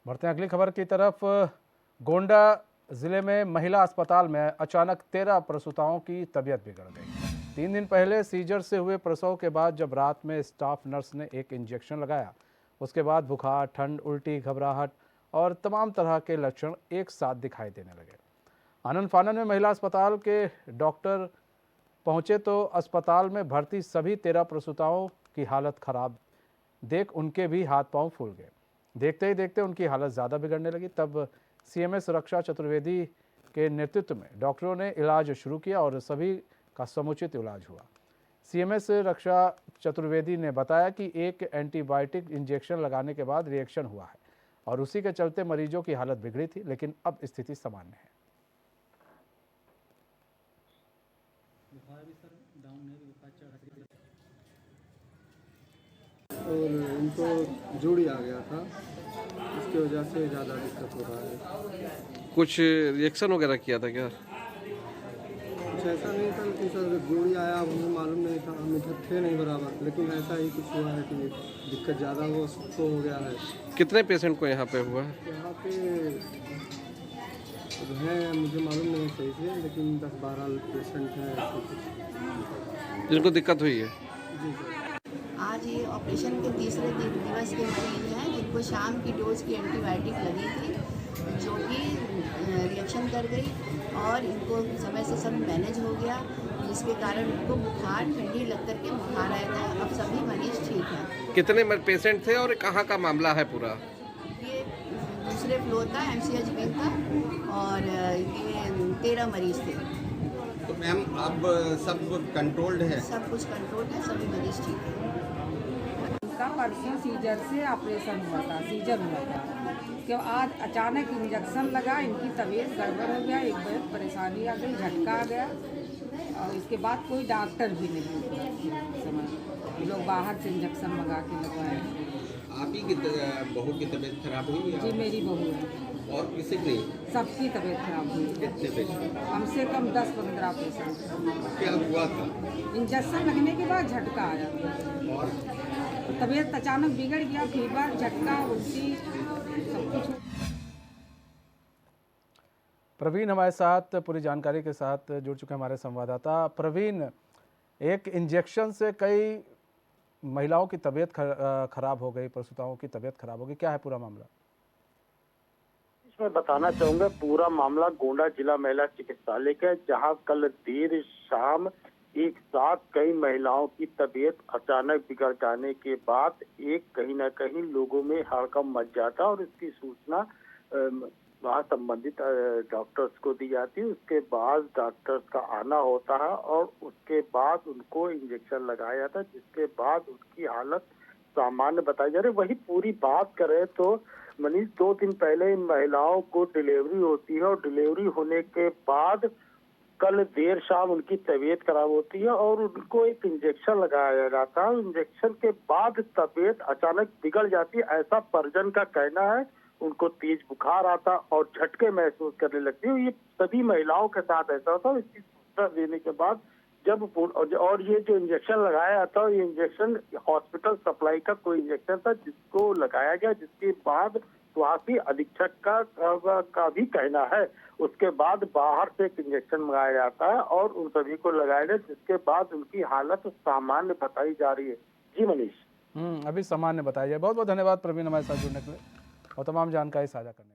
बढ़ते हैं अगली खबर की तरफ। गोंडा जिले में महिला अस्पताल में अचानक 13 प्रसूताओं की तबीयत बिगड़ गई। 3 दिन पहले सीजर से हुए प्रसव के बाद जब रात में स्टाफ नर्स ने एक इंजेक्शन लगाया, उसके बाद बुखार, ठंड, उल्टी, घबराहट और तमाम तरह के लक्षण एक साथ दिखाई देने लगे। आनन फानन में महिला अस्पताल के डॉक्टर पहुंचे तो अस्पताल में भर्ती सभी 13 प्रसूताओं की हालत खराब देख उनके भी हाथ पांव फूल गए। देखते ही देखते उनकी हालत ज़्यादा बिगड़ने लगी। तब सीएमएस रक्षा चतुर्वेदी के नेतृत्व में डॉक्टरों ने इलाज शुरू किया और सभी का समुचित इलाज हुआ। सीएमएस रक्षा चतुर्वेदी ने बताया कि एक एंटीबायोटिक इंजेक्शन लगाने के बाद रिएक्शन हुआ है और उसी के चलते मरीजों की हालत बिगड़ी थी, लेकिन अब स्थिति सामान्य है। और इनको जोड़ी आ गया था, इसकी वजह से ज़्यादा दिक्कत हो रहा है। कुछ रिएक्शन वगैरह किया था क्या? कुछ ऐसा नहीं था, लेकिन सर जोड़ी आया, अब हमें मालूम नहीं था, हम इधर थे नहीं बराबर, लेकिन ऐसा ही कुछ हुआ है कि दिक्कत ज़्यादा वो सबको हो गया है। कितने पेशेंट को यहाँ पे हुआ है? यहाँ पे हैं, मुझे मालूम नहीं सही से, लेकिन 10-12 पेशेंट हैं ऐसे कुछ जिनको दिक्कत हुई है। जी सर। आज ये ऑपरेशन के तीसरे दिवस के मरीज हैं जिनको शाम की डोज की एंटीबायोटिक लगी थी, जो कि रिएक्शन कर गई और इनको समय से सब मैनेज हो गया, जिसके कारण उनको बुखार, ठंडी लग कर के बुखार आया था। अब सभी मरीज ठीक हैं। कितने पेशेंट थे और कहाँ का मामला है पूरा? ये दूसरे फ्लोर का MCH विंग था और ये 13 मरीज थे। तो मैम अब सब कंट्रोल्ड है? सब कुछ कंट्रोल है, सभी मरीज ठीक हैं। उनका परसों सीजर से ऑपरेशन हुआ था, सीजर हुआ था कि आज अचानक इंजेक्शन लगा, इनकी तबीयत गड़बड़ हो गया, एक बहुत परेशानी आ गई, झटका आ गया और इसके बाद कोई डॉक्टर भी नहीं समय लोग बाहर से इंजेक्शन मंगा के लगवाए। आप ही की बहू की तबीयत खराब हुई है? जी मेरी बहू है। और किसी की? सबकी तबीयत खराब हुई। कितने पेशेंट? कम से कम 10-15 पेशेंट। क्या हुआ था? इंजेक्शन लगने के बाद झटका आया और तबीयत अचानक बिगड़ गया, फीवर, झटका, उल्टी सब कुछ। प्रवीण हमारे साथ पूरी जानकारी के साथ जुड़ चुके हैं हमारे संवाददाता। प्रवीण, एक इंजेक्शन से कई महिलाओं की तबीयत खराब हो गई, प्रसूताओं की तबीयत खराब हो गई, क्या है पूरा मामला? मैं बताना चाहूंगा, पूरा मामला गोंडा जिला महिला चिकित्सालय का है, जहां कल देर शाम एक साथ कई महिलाओं की तबीयत अचानक बिगड़ जाने के बाद एक कहीं ना कहीं लोगों में हड़कंप मच जाता और इसकी सूचना वहाँ संबंधित डॉक्टर्स को दी जाती है। उसके बाद डॉक्टर्स का आना होता है और उसके बाद उनको इंजेक्शन लगाया जाता है, जिसके बाद उनकी हालत सामान्य बताई जा रही है। वही पूरी बात करें तो मनीष, 2 दिन पहले इन महिलाओं को डिलीवरी होती है और डिलीवरी होने के बाद कल देर शाम उनकी तबीयत खराब होती है और उनको एक इंजेक्शन लगाया जाता है। इंजेक्शन के बाद तबीयत अचानक बिगड़ जाती है, ऐसा परिजन का कहना है। उनको तेज बुखार आता और झटके महसूस करने लगती है। ये सभी महिलाओं के साथ ऐसा होता है। इसकी सूचना देने के बाद जब और ये जो इंजेक्शन लगाया था, ये इंजेक्शन हॉस्पिटल सप्लाई का कोई इंजेक्शन था जिसको लगाया गया, जिसके बाद स्वास्थ्य अधीक्षक का भी कहना है। उसके बाद बाहर से एक इंजेक्शन मंगाया जाता है और उन सभी को लगाया गया, जिसके बाद उनकी हालत सामान्य बताई जा रही है। जी मनीष। अभी सामान्य बताइए। बहुत बहुत धन्यवाद प्रवीण हमारे साथ जुड़ने के लिए और तमाम जानकारी साझा करने के लिए।